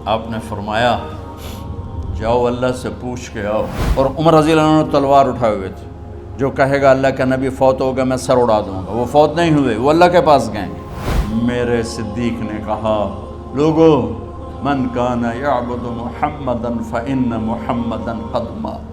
آپ نے فرمایا جاؤ اللہ سے پوچھ کے آؤ. اور عمر رضی اللہ عنہ تلوار اٹھائے ہوئے تھے. جو کہے گا اللہ کا نبی فوت ہو گیا میں سر اڑا دوں گا، وہ فوت نہیں ہوئے، وہ اللہ کے پاس گئے. میرے صدیق نے کہا لوگو من کان یعبد محمدا فإن محمدا قد مات.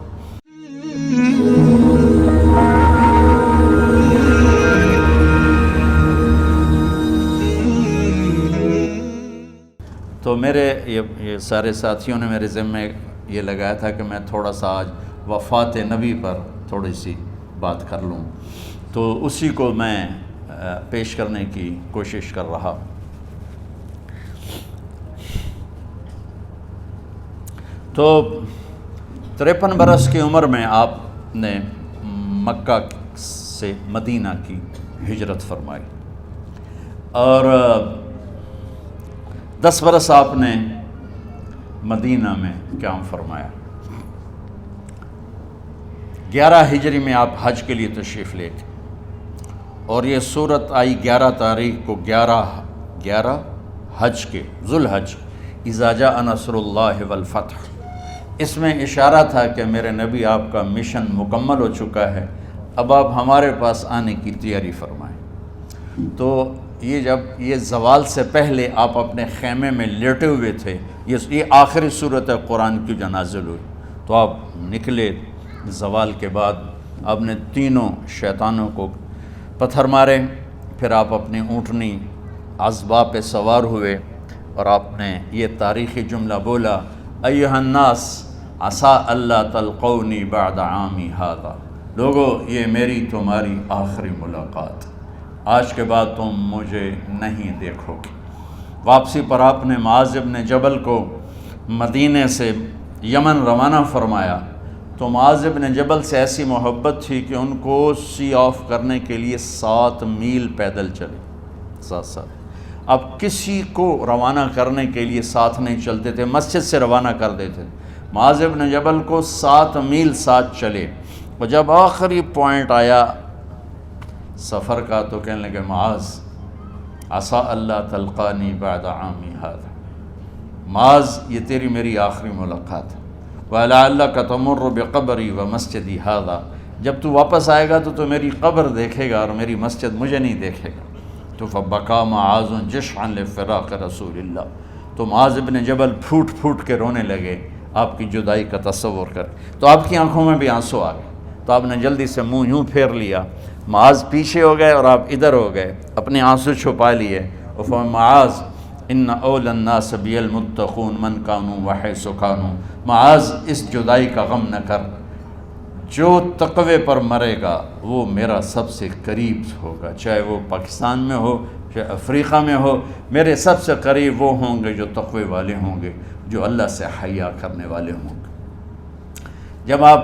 تو میرے یہ سارے ساتھیوں نے میرے ذمے یہ لگایا تھا کہ میں تھوڑا سا آج وفات نبی پر تھوڑی سی بات کر لوں، تو اسی کو میں پیش کرنے کی کوشش کر رہا. تو 53 برس کی عمر میں آپ نے مکہ سے مدینہ کی ہجرت فرمائی، اور 10 برس آپ نے مدینہ میں قیام فرمایا. 11 ہجری میں آپ حج کے لیے تشریف لے گئے، اور یہ صورت آئی 11 تاریخ کو 11 حج کے ذوالحج، اذا جاء نصر اللہ والفتح. اس میں اشارہ تھا کہ میرے نبی آپ کا مشن مکمل ہو چکا ہے، اب آپ ہمارے پاس آنے کی تیاری فرمائیں. تو جب یہ زوال سے پہلے آپ اپنے خیمے میں لیٹے ہوئے تھے، یہ آخری صورت قرآن کی جو نازل ہوئی، تو آپ نکلے. زوال کے بعد آپ نے تینوں شیطانوں کو پتھر مارے، پھر آپ اپنی اونٹنی عذبہ پہ سوار ہوئے، اور آپ نے یہ تاریخی جملہ بولا ایھا الناس عسیٰ اللہ تلقونی بعد عامی ھذا. لوگو یہ میری تمہاری آخری ملاقات، آج کے بعد تم مجھے نہیں دیکھو گے. واپسی پر آپ نے معاذ بن جبل کو مدینے سے یمن روانہ فرمایا. تو معاذ بن جبل سے ایسی محبت تھی کہ ان کو سی آف کرنے کے لیے 7 میل پیدل چلے. 7 اب کسی کو روانہ کرنے کے لیے ساتھ نہیں چلتے تھے، مسجد سے روانہ کر دیتے. معاذ بن جبل کو 7 میل ساتھ چلے، اور جب آخری پوائنٹ آیا سفر کا تو کہنے لگے معاذ عسیٰ اللہ تلقانی بعد عامی ھذا. معاذ یہ تیری میری آخری ملاقات ہے. وَلَعَلَّكَ تَمُرُّ بِقَبْرِي وَمَسْجِدِي ھذا. جب تو واپس آئے گا تو میری قبر دیکھے گا اور میری مسجد مجھے نہیں دیکھے گا. تو فَبَكَى مُعَاذٌ جِشْعًا لِفِرَاقِ رسول اللہ. تو معاذ بن جبل پھوٹ پھوٹ کے رونے لگے آپ کی جدائی کا تصور کر. تو آپ کی آنکھوں میں بھی آنسو آ گئے، تو آپ نے جلدی سے منہ یوں پھیر لیا. معاذ پیچھے ہو گئے اور آپ ادھر ہو گئے، اپنے آنسو چھپا لیے. اور فرمایا معاذ ان اولی الناس بی المتقون من کانوا وحیث کانوا. معاذ اس جدائی کا غم نہ کر، جو تقوی پر مرے گا وہ میرا سب سے قریب ہوگا، چاہے وہ پاکستان میں ہو چاہے افریقہ میں ہو. میرے سب سے قریب وہ ہوں گے جو تقوی والے ہوں گے، جو اللہ سے حیا کرنے والے ہوں گے. جب آپ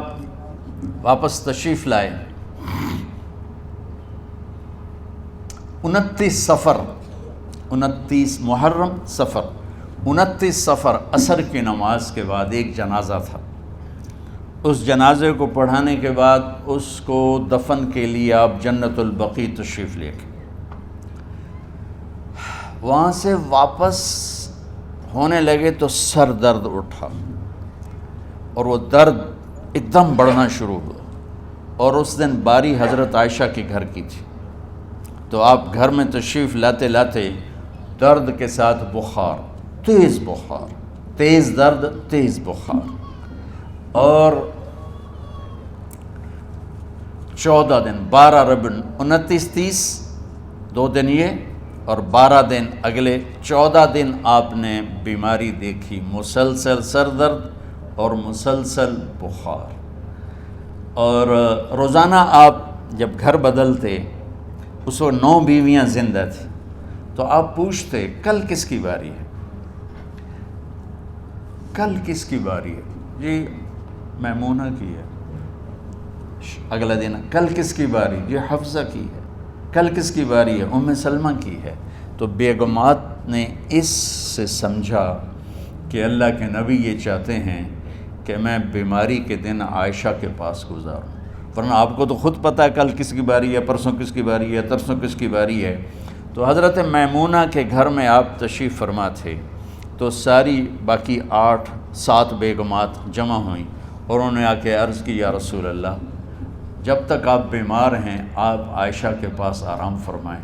واپس تشریف لائے 29 محرم صفر 29 صفر عصر کی نماز کے بعد ایک جنازہ تھا. اس جنازے کو پڑھانے کے بعد اس کو دفن کے لیے آپ جنت البقیع تشریف لے گئے. وہاں سے واپس ہونے لگے تو سر درد اٹھا، اور وہ درد ایک دم بڑھنا شروع ہوا. اور اس دن باری حضرت عائشہ کے گھر کی تھی. تو آپ گھر میں تشریف لاتے لاتے درد کے ساتھ بخار، تیز درد تیز بخار، اور 14 دن 12 ربیع 29 30 2 دن یہ، اور 12 دن اگلے 14 دن آپ نے بیماری دیکھی، مسلسل سر درد اور مسلسل بخار. اور روزانہ آپ جب گھر بدلتے، اس وقت 9 بیویاں زندہ تھیں، تو آپ پوچھتے کل کس کی باری ہے، کل کس کی باری ہے؟ جی میمونہ کی ہے. اگلا دن کل کس کی باری؟ جی حفصہ کی ہے. کل کس کی باری ہے؟ ام سلمہ کی ہے. تو بیگمات نے اس سے سمجھا کہ اللہ کے نبی یہ چاہتے ہیں کہ میں بیماری کے دن عائشہ کے پاس گزاروں، ورنہ آپ کو تو خود پتہ ہے کل کس کی باری ہے، پرسوں کس کی باری ہے، ترسوں کس کی باری ہے. تو حضرت میمونہ کے گھر میں آپ تشریف فرما تھے. تو ساری باقی 8-7 بیگمات جمع ہوئیں اور انہوں نے آ کے عرض کی یا رسول اللہ جب تک آپ بیمار ہیں آپ عائشہ کے پاس آرام فرمائیں،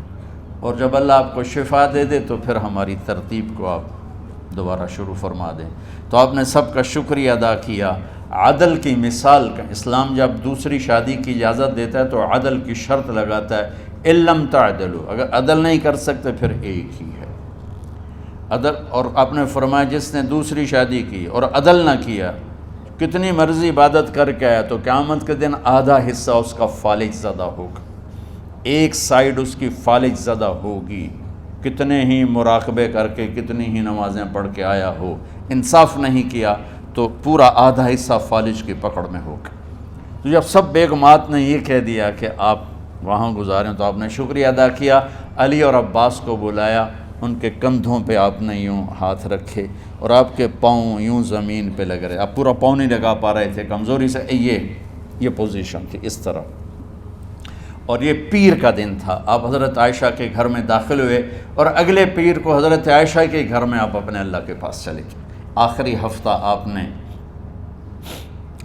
اور جب اللہ آپ کو شفا دے دے تو پھر ہماری ترتیب کو آپ دوبارہ شروع فرما دیں۔ تو آپ نے سب کا شکریہ ادا کیا۔ عدل کی مثال کا اسلام جب دوسری شادی کی اجازت دیتا ہے تو عدل کی شرط لگاتا ہے اِلَّمْ تَعْدِلُوا، اگر عدل نہیں کر سکتے پھر ایک ہی ہے عدل۔ اور آپ نے فرمایا جس نے دوسری شادی کی اور عدل نہ کیا، کتنی مرضی عبادت کر کے آیا تو قیامت کے دن آدھا حصہ اس کا فالج زدہ ہوگا، ایک سائیڈ اس کی فالج زدہ ہوگی، کتنے ہی مراقبے کر کے کتنی ہی نمازیں پڑھ کے آیا ہو، انصاف نہیں کیا تو پورا آدھا حصہ فالج کی پکڑ میں ہوگا۔ تو جب سب بیگمات نے یہ کہہ دیا کہ آپ وہاں گزاریں تو آپ نے شکریہ ادا کیا، علی اور عباس کو بلایا، ان کے کندھوں پہ آپ نے یوں ہاتھ رکھے اور آپ کے پاؤں یوں زمین پہ لگ رہے، آپ پورا پاؤں نہیں لگا پا رہے تھے کمزوری سے، یہ پوزیشن تھی اس طرح۔ اور یہ پیر کا دن تھا، آپ حضرت عائشہ کے گھر میں داخل ہوئے اور اگلے پیر کو حضرت عائشہ کے گھر میں آپ اپنے اللہ کے پاس چلے گئے۔ آخری ہفتہ آپ نے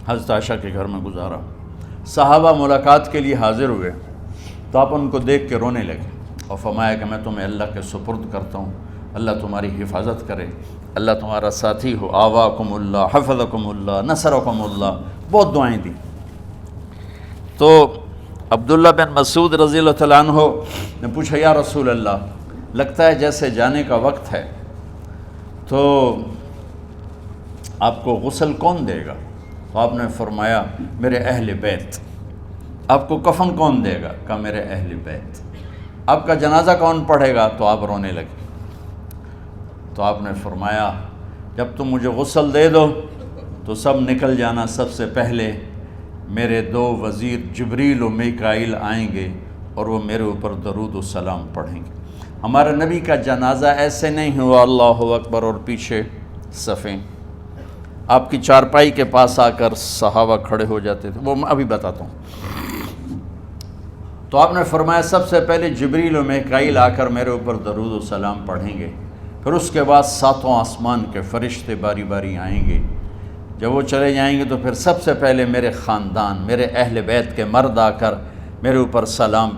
حضرت عائشہ کے گھر میں گزارا۔ صحابہ ملاقات کے لیے حاضر ہوئے تو آپ ان کو دیکھ کے رونے لگے اور فرمایا کہ میں تمہیں اللہ کے سپرد کرتا ہوں، اللہ تمہاری حفاظت کرے، اللہ تمہارا ساتھی ہو، آواکم اللہ، حفظکم اللہ، نصرکم اللہ، بہت دعائیں دیں۔ تو عبداللہ بن مسعود رضی اللہ تعالیٰ عنہ نے پوچھا یا رسول اللہ لگتا ہے جیسے جانے کا وقت ہے، تو آپ کو غسل کون دے گا؟ تو آپ نے فرمایا میرے اہل بیت۔ آپ کو کفن کون دے گا؟ کہا میرے اہل بیت۔ آپ کا جنازہ کون پڑھے گا؟ تو آپ رونے لگے۔ تو آپ نے فرمایا جب تم مجھے غسل دے دو تو سب نکل جانا، سب سے پہلے میرے 2 وزیر جبریل و میکائیل آئیں گے اور وہ میرے اوپر درود و سلام پڑھیں گے۔ ہمارے نبی کا جنازہ ایسے نہیں ہوا اللہ اکبر اور پیچھے صفیں، آپ کی چارپائی کے پاس آ کر صحابہ کھڑے ہو جاتے تھے، وہ میں ابھی بتاتا ہوں۔ تو آپ نے فرمایا سب سے پہلے جبریل و میکائیل آ کر میرے اوپر درود و سلام پڑھیں گے، پھر اس کے بعد 7 آسمان کے فرشتے باری باری آئیں گے۔ جب وہ چلے جائیں گے تو پھر سب سے پہلے میرے خاندان، میرے اہل بیت کے مرد آ کر میرے اوپر سلام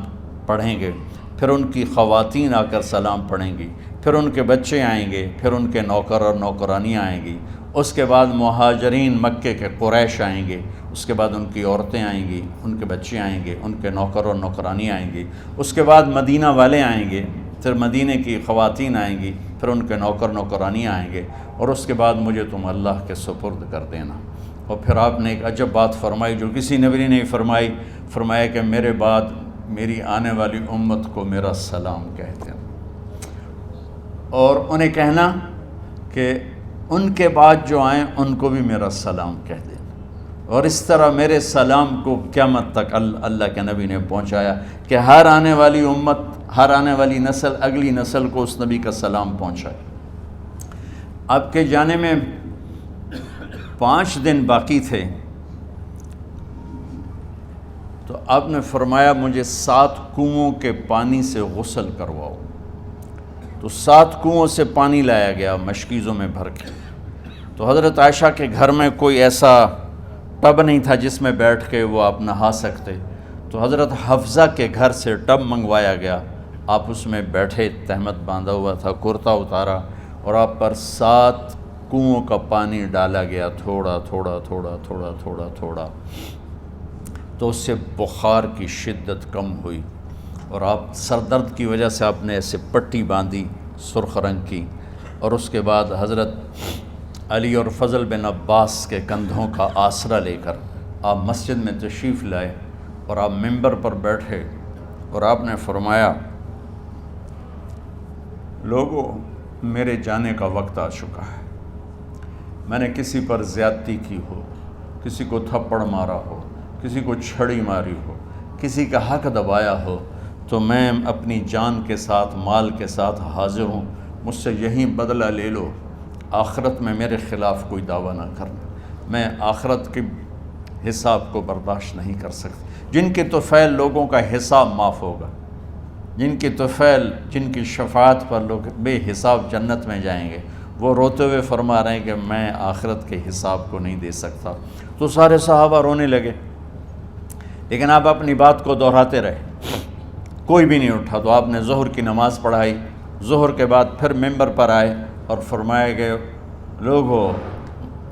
پڑھیں گے، پھر ان کی خواتین آ کر سلام پڑھیں گی، پھر ان کے بچے آئیں گے، پھر ان کے نوکر اور نوکرانی آئیں گی، اس کے بعد مہاجرین مکے کے قریش آئیں گے، اس کے بعد ان کی عورتیں آئیں گی، ان کے بچے آئیں گے، ان کے نوکر اور نوکرانی آئیں گی، اس کے بعد مدینہ والے آئیں گے، پھر مدینے کی خواتین آئیں گی، پھر ان کے نوکر نوکرانی آئیں گے، اور اس کے بعد مجھے تم اللہ کے سپرد کر دینا۔ اور پھر آپ نے ایک عجب بات فرمائی جو کسی نبی نے نہیں فرمائی، فرمایا کہ میرے بعد میری آنے والی امت کو میرا سلام کہہ دینا، اور انہیں کہنا کہ ان کے بعد جو آئیں ان کو بھی میرا سلام کہہ دینا، اور اس طرح میرے سلام کو قیامت تک اللہ کے نبی نے پہنچایا کہ ہر آنے والی امت، ہر آنے والی نسل اگلی نسل کو اس نبی کا سلام پہنچائے۔ آپ کے جانے میں 5 دن باقی تھے تو آپ نے فرمایا مجھے 7 کنوؤں کے پانی سے غسل کرواؤ۔ تو 7 کنوؤں سے پانی لایا گیا مشکیزوں میں بھر کے۔ تو حضرت عائشہ کے گھر میں کوئی ایسا ٹب نہیں تھا جس میں بیٹھ کے وہ آپ نہا سکتے، تو حضرت حفصہ کے گھر سے ٹب منگوایا گیا، آپ اس میں بیٹھے، تہمت باندھا ہوا تھا، کرتا اتارا، اور آپ پر 7 کنوؤں کا پانی ڈالا گیا، تھوڑا تھوڑا تھوڑا تھوڑا تھوڑا تھوڑا، تو اس سے بخار کی شدت کم ہوئی، اور آپ سر درد کی وجہ سے آپ نے ایسے پٹی باندھی سرخ رنگ کی، اور اس کے بعد حضرت علی اور فضل بن عباس کے کندھوں کا آسرا لے کر آپ مسجد میں تشریف لائے، اور آپ ممبر پر بیٹھے اور آپ نے فرمایا لوگوں میرے جانے کا وقت آ چکا ہے، میں نے کسی پر زیادتی کی ہو، کسی کو تھپڑ مارا ہو، کسی کو چھڑی ماری ہو، کسی کا حق دبایا ہو، تو میں اپنی جان کے ساتھ مال کے ساتھ حاضر ہوں، مجھ سے یہیں بدلہ لے لو، آخرت میں میرے خلاف کوئی دعویٰ نہ کرنا، میں آخرت کے حساب کو برداشت نہیں کر سکتا۔ جن کے طفیل لوگوں کا حساب معاف ہوگا، جن کی طفیل، جن کی شفاعت پر لوگ بے حساب جنت میں جائیں گے، وہ روتے ہوئے فرما رہے ہیں کہ میں آخرت کے حساب کو نہیں دے سکتا۔ تو سارے صحابہ رونے لگے، لیکن آپ اپنی بات کو دہراتے رہے، کوئی بھی نہیں اٹھا۔ تو آپ نے ظہر کی نماز پڑھائی، ظہر کے بعد پھر ممبر پر آئے اور فرمایا کہ لوگو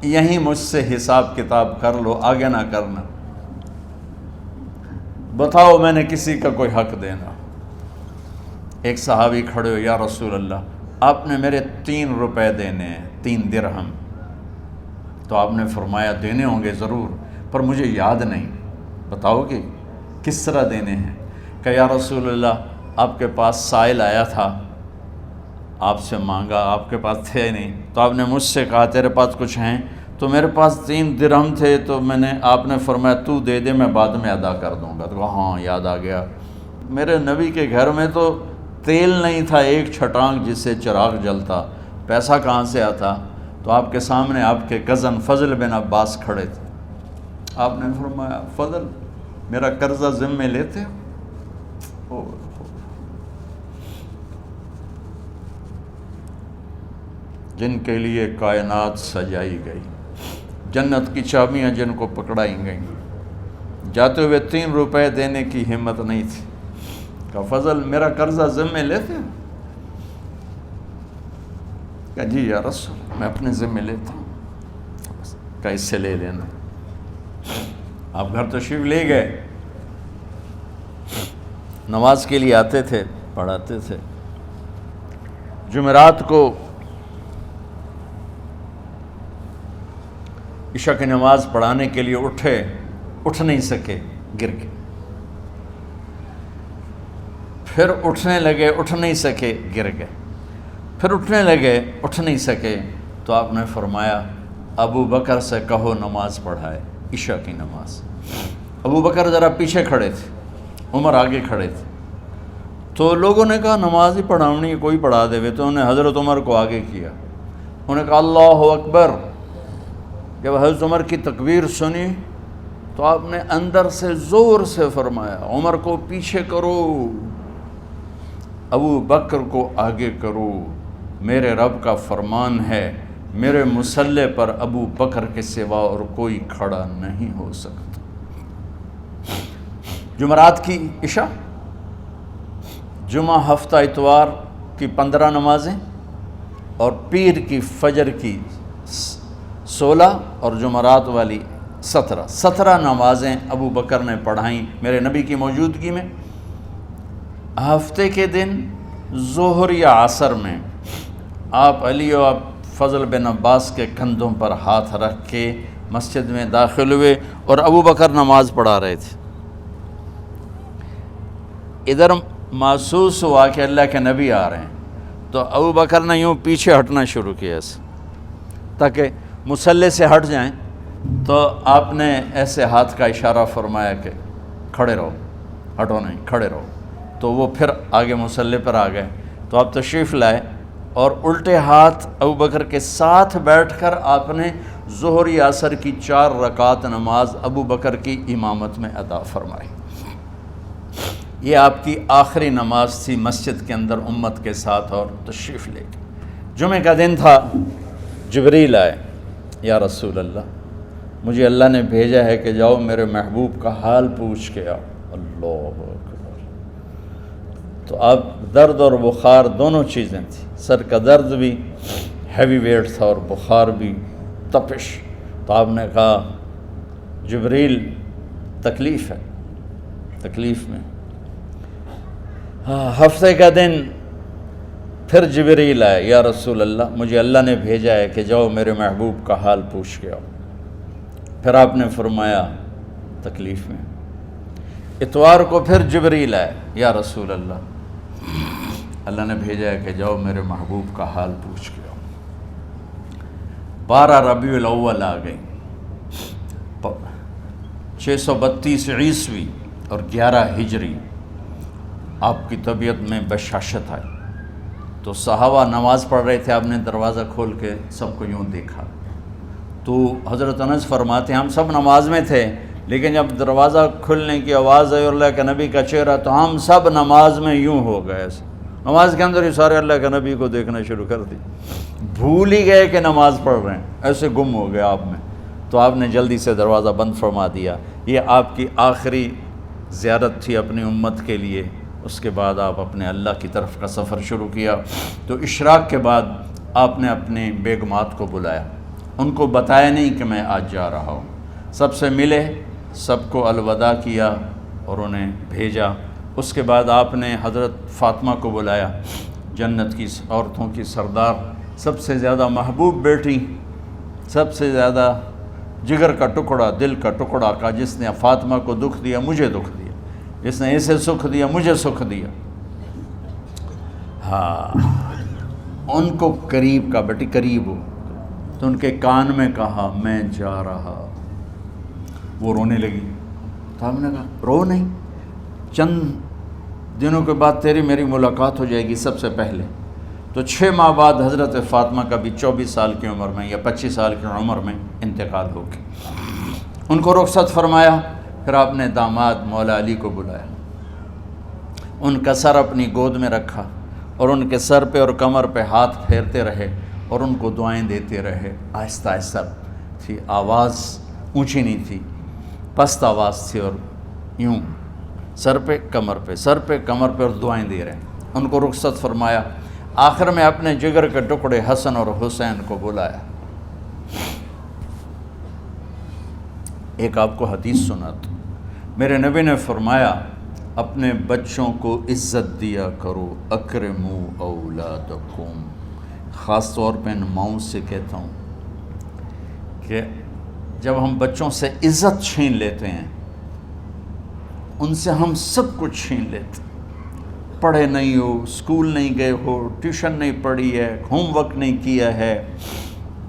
یہیں مجھ سے حساب کتاب کر لو، آگے نہ کرنا، بتاؤ میں نے کسی کا کوئی حق دینا۔ ایک صحابی کھڑے ہو، یا رسول اللہ آپ نے میرے 3 روپے دینے ہیں، 3 درہم۔ تو آپ نے فرمایا دینے ہوں گے ضرور، پر مجھے یاد نہیں، بتاؤ کہ کس طرح دینے ہیں؟ کہ یا رسول اللہ آپ کے پاس سائل آیا تھا، آپ سے مانگا، آپ کے پاس تھے نہیں، تو آپ نے مجھ سے کہا تیرے پاس کچھ ہیں؟ تو میرے پاس 3 درہم تھے، تو آپ نے فرمایا تو دے دے، میں بعد میں ادا کر دوں گا۔ تو کہا ہاں یاد آ گیا، میرے نبی کے گھر میں تو تیل نہیں تھا، ایک چھٹانگ جس سے چراغ جلتا، پیسہ کہاں سے آتا؟ تو آپ کے سامنے آپ کے کزن فضل بن عباس کھڑے تھے، آپ نے فرمایا فضل میرا قرضہ ذمے لیتے ہو؟ جن کے لیے کائنات سجائی گئی، جنت کی چابیاں جن کو پکڑائی گئیں، جاتے ہوئے 3 روپے دینے کی ہمت نہیں تھی۔ کہا فضل میرا قرضہ ذمے لیتے ہو؟ کہا جی یا رسول میں اپنے ذمے لیتا ہوں۔ کہا اس سے لے لینا۔ آپ گھر تشریف لے گئے، نماز کے لیے آتے تھے، پڑھاتے تھے۔ جمعرات کو عشاء کی نماز پڑھانے کے لیے اٹھ نہیں سکے، گر گئے، پھر اٹھنے لگے، اٹھ نہیں سکے، گر گئے، پھر اٹھنے لگے، اٹھ نہیں سکے۔ تو آپ نے فرمایا ابو بکر سے کہو نماز پڑھائے، عشاء کی نماز۔ ابو بکر ذرا پیچھے کھڑے تھے، عمر آگے کھڑے تھے۔ تو لوگوں نے کہا نماز ہی پڑھاونی ہے، کوئی پڑھا دے۔ تو انہوں نے حضرت عمر کو آگے کیا، انہوں نے کہا اللہ اکبر۔ جب حضرت عمر کی تکبیر سنی تو آپ نے اندر سے زور سے فرمایا عمر کو پیچھے کرو، ابو بکر کو آگے کرو، میرے رب کا فرمان ہے میرے مصلی پر ابو بکر کے سوا اور کوئی کھڑا نہیں ہو سکتا۔ جمعرات کی عشاء، جمعہ ہفتہ اتوار کی 15 نمازیں، اور پیر کی فجر کی 16 اور جمعرات والی 17 نمازیں ابو بکر نے پڑھائیں میرے نبی کی موجودگی میں۔ ہفتے کے دن ظہر یا عصر میں آپ علی و فضل بن عباس کے کندھوں پر ہاتھ رکھ کے مسجد میں داخل ہوئے اور ابو بکر نماز پڑھا رہے تھے۔ ادھر محسوس ہوا کہ اللہ کے نبی آ رہے ہیں، تو ابو بکر نے یوں پیچھے ہٹنا شروع کیا ایسے تاکہ مصلی سے ہٹ جائیں۔ تو آپ نے ایسے ہاتھ کا اشارہ فرمایا کہ کھڑے رہو، ہٹو نہیں، کھڑے رہو۔ تو وہ پھر آگے مصلی پر آ گئے۔ تو آپ تشریف لائے اور الٹے ہاتھ ابو بکر کے ساتھ بیٹھ کر آپ نے ظہر یا عصر کی 4 رکعت نماز ابو بکر کی امامت میں ادا فرمائی۔ یہ آپ کی آخری نماز تھی مسجد کے اندر امت کے ساتھ اور تشریف لے کے۔ جمعہ کا دن تھا، جبریل آئے، یا رسول اللہ مجھے اللہ نے بھیجا ہے کہ جاؤ میرے محبوب کا حال پوچھ کے آؤ۔ اللہ اکبر۔ تو اب درد اور بخار دونوں چیزیں تھیں، سر کا درد بھی ہیوی ویٹ تھا اور بخار بھی، تپش۔ تو آپ نے کہا جبریل تکلیف ہے، تکلیف میں۔ ہفتے کا دن پھر جبریل آئے، یا رسول اللہ مجھے اللہ نے بھیجا ہے کہ جاؤ میرے محبوب کا حال پوچھ کے آؤ۔ پھر آپ نے فرمایا تکلیف میں۔ اتوار کو پھر جبریل آئے، یا رسول اللہ نے بھیجا ہے کہ جاؤ میرے محبوب کا حال پوچھ کے آؤ۔ 12 ربیع الاول آ گئی، 632 عیسوی اور 11 ہجری۔ آپ کی طبیعت میں بشاشت آئی، تو صحابہ نماز پڑھ رہے تھے، آپ نے دروازہ کھول کے سب کو یوں دیکھا۔ تو حضرت انس فرماتے ہیں ہم سب نماز میں تھے، لیکن جب دروازہ کھلنے کی آواز آئی اور اللہ کے نبی کا چہرہ، تو ہم سب نماز میں یوں ہو گئے، نماز کے اندر ہی سارے اللہ کے نبی کو دیکھنا شروع کر دی۔ بھول ہی گئے کہ نماز پڑھ رہے ہیں، ایسے گم ہو گئے آپ میں، تو آپ نے جلدی سے دروازہ بند فرما دیا۔ یہ آپ کی آخری زیارت تھی اپنی امت کے لیے۔ اس کے بعد آپ اپنے اللہ کی طرف کا سفر شروع کیا۔ تو اشراق کے بعد آپ نے اپنے بیگمات کو بلایا، ان کو بتایا نہیں کہ میں آج جا رہا ہوں، سب سے ملے، سب کو الوداع کیا اور انہیں بھیجا۔ اس کے بعد آپ نے حضرت فاطمہ کو بلایا، جنت کی عورتوں کی سردار، سب سے زیادہ محبوب بیٹی، سب سے زیادہ جگر کا ٹکڑا، دل کا ٹکڑا کا، جس نے فاطمہ کو دکھ دیا مجھے دکھ دیا، جس نے اسے سکھ دیا مجھے سکھ دیا۔ ہاں، ان کو قریب کا، بیٹی قریب ہو، تو ان کے کان میں کہا میں جا رہا۔ وہ رونے لگی، تو ہم نے کہا رو نہیں، چند دنوں کے بعد تیری میری ملاقات ہو جائے گی سب سے پہلے۔ تو 6 ماہ بعد حضرت فاطمہ کا بھی 24 سال کی عمر میں یا 25 سال کی عمر میں انتقال ہو گیا۔ ان کو رخصت فرمایا، پھر آپ نے داماد مولا علی کو بلایا، ان کا سر اپنی گود میں رکھا اور ان کے سر پہ اور کمر پہ ہاتھ پھیرتے رہے اور ان کو دعائیں دیتے رہے۔ آہستہ آہستہ تھی، آواز اونچی نہیں تھی، پست آواز تھی، اور یوں سر پہ کمر پہ، سر پہ کمر پہ، اور دعائیں دے رہے ہیں۔ ان کو رخصت فرمایا، آخر میں اپنے جگر کے ٹکڑے حسن اور حسین کو بلایا۔ ایک آپ کو حدیث سناتا ہوں، میرے نبی نے فرمایا اپنے بچوں کو عزت دیا کرو، اکرموا اولادکم۔ خاص طور پہ ان ماؤں سے کہتا ہوں کہ جب ہم بچوں سے عزت چھین لیتے ہیں، ان سے ہم سب کچھ چھین لیتے ہیں۔ پڑھے نہیں ہو، اسکول نہیں گئے ہو، ٹیوشن نہیں پڑھی ہے، ہوم ورک نہیں کیا ہے،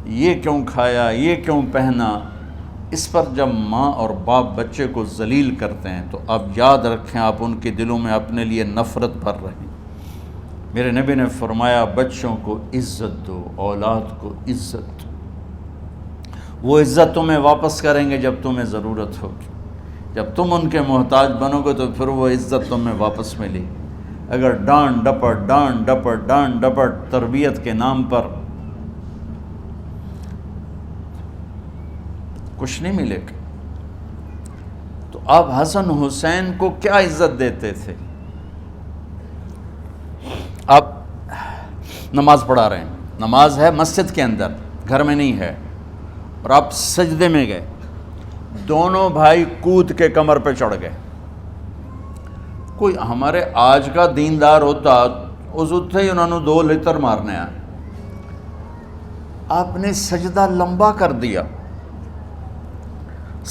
یہ کیوں کھایا، یہ کیوں پہنا، اس پر جب ماں اور باپ بچے کو ذلیل کرتے ہیں تو آپ یاد رکھیں آپ ان کے دلوں میں اپنے لیے نفرت بھر رہے ہیں۔ میرے نبی نے فرمایا بچوں کو عزت دو، اولاد کو عزت دو، وہ عزت تمہیں واپس کریں گے جب تمہیں ضرورت ہوگی، جب تم ان کے محتاج بنو گے تو پھر وہ عزت تمہیں واپس ملے گی۔ اگر ڈانٹ ڈپٹ تربیت کے نام پر کچھ نہیں ملے گا۔ تو آپ حسن حسین کو کیا عزت دیتے تھے؟ آپ نماز پڑھا رہے ہیں، نماز ہے مسجد کے اندر، گھر میں نہیں ہے، اور آپ سجدے میں گئے، دونوں بھائی کود کے کمر پہ چڑھ گئے۔ کوئی ہمارے آج کا دیندار ہوتا اس اتھے ہی انہوں نے 2 لتر مارنے آئے، آپ نے سجدہ لمبا کر دیا،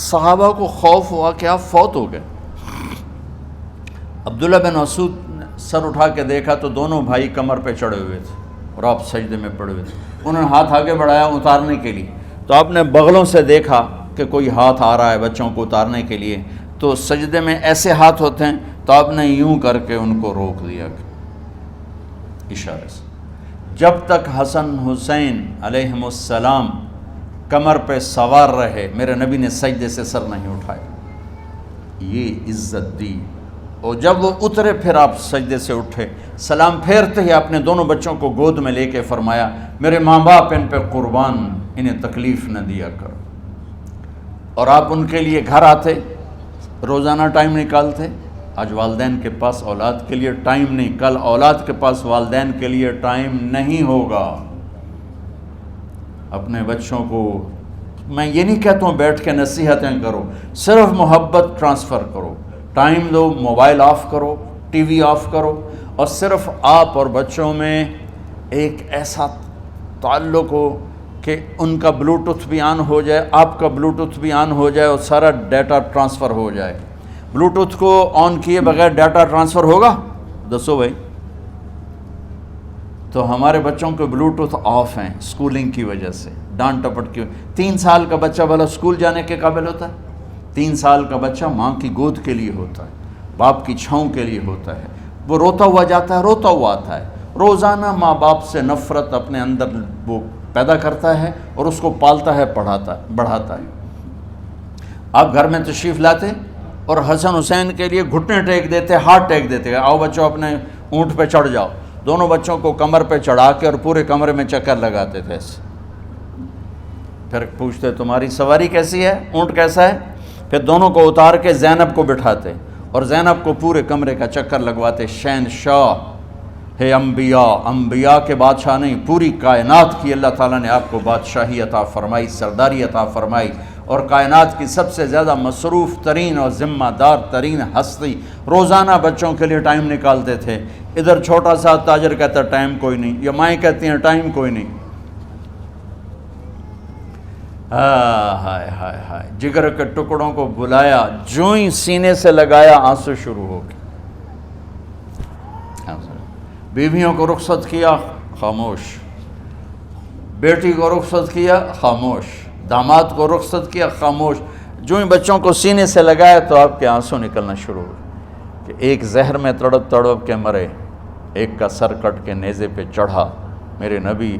صحابہ کو خوف ہوا کہ آپ فوت ہو گئے۔ عبداللہ بن مسعود نے سر اٹھا کے دیکھا تو دونوں بھائی کمر پہ چڑھے ہوئے تھے اور آپ سجدے میں پڑے ہوئے تھے۔ انہوں نے ہاتھ آگے بڑھایا اتارنے کے لیے، تو آپ نے بغلوں سے دیکھا کہ کوئی ہاتھ آ رہا ہے بچوں کو اتارنے کے لیے، تو سجدے میں ایسے ہاتھ ہوتے ہیں، تو آپ نے یوں کر کے ان کو روک دیا اشارے سے۔ جب تک حسن حسین علیہم السلام کمر پہ سوار رہے میرے نبی نے سجدے سے سر نہیں اٹھایا، یہ عزت دی۔ اور جب وہ اترے پھر آپ سجدے سے اٹھے، سلام پھیرتے ہی آپ نے دونوں بچوں کو گود میں لے کے فرمایا میرے ماں باپ ان پہ قربان، انہیں تکلیف نہ دیا کرو۔ اور آپ ان کے لیے گھر آتے، روزانہ ٹائم نکالتے۔ آج والدین کے پاس اولاد کے لیے ٹائم نہیں، کل اولاد کے پاس والدین کے لیے ٹائم نہیں ہوگا۔ اپنے بچوں کو میں یہ نہیں کہتا ہوں بیٹھ کے نصیحتیں کرو، صرف محبت ٹرانسفر کرو، ٹائم دو، موبائل آف کرو، ٹی وی آف کرو، اور صرف آپ اور بچوں میں ایک ایسا تعلق ہو کہ ان کا بلوٹوتھ بھی آن ہو جائے، آپ کا بلوٹوتھ بھی آن ہو جائے، اور سارا ڈیٹا ٹرانسفر ہو جائے۔ بلوٹوتھ کو آن کیے بغیر ڈیٹا ٹرانسفر ہوگا؟ دسو بھائی۔ تو ہمارے بچوں کے بلوٹوتھ آف ہیں اسکولنگ کی وجہ سے، ڈانٹ ٹپٹ کی۔ 3 سال کا بچہ بھلا اسکول جانے کے قابل ہوتا ہے؟ 3 سال کا بچہ ماں کی گود کے لیے ہوتا ہے، باپ کی چھاؤں کے لیے ہوتا ہے، وہ روتا ہوا جاتا ہے، روتا ہوا آتا ہے، روزانہ ماں باپ سے نفرت اپنے اندر وہ پیدا کرتا ہے اور اس کو پالتا ہے، بڑھاتا ہے۔ آپ گھر میں تشریف لاتے اور حسن حسین کے لیے گھٹنے ٹیک دیتے، ہاتھ ٹیک دیتے، آؤ بچوں اپنے اونٹ پہ چڑھ جاؤ، دونوں بچوں کو کمر پہ چڑھا کے اور پورے کمرے میں چکر لگاتے تھے ایسے. پھر پوچھتے تمہاری سواری کیسی ہے, اونٹ کیسا ہے؟ پھر دونوں کو اتار کے زینب کو بٹھاتے اور زینب کو پورے کمرے کا چکر لگواتے. شہنشاہ ہے انبیاء, انبیاء کے بادشاہ نہیں, پوری کائنات کی اللہ تعالیٰ نے آپ کو بادشاہی عطا فرمائی, سرداری عطا فرمائی, اور کائنات کی سب سے زیادہ مصروف ترین اور ذمہ دار ترین ہستی روزانہ بچوں کے لیے ٹائم نکالتے تھے. ادھر چھوٹا سا تاجر کہتا ہے ٹائم کوئی نہیں, یا مائیں کہتی ہیں ٹائم کوئی نہیں. ہائے ہائے ہائے, جگر کے ٹکڑوں کو بلایا, جو ہی سینے سے لگایا آنسو شروع ہو گئے. بیویوں کو رخصت کیا, خاموش. بیٹی کو رخصت کیا, خاموش. داماد کو رخصت کیا, خاموش. جو ہی بچوں کو سینے سے لگایا تو آپ کے آنسو نکلنا شروع ہوئے کہ ایک زہر میں تڑپ تڑپ کے مرے, ایک کا سر کٹ کے نیزے پہ چڑھا. میرے نبی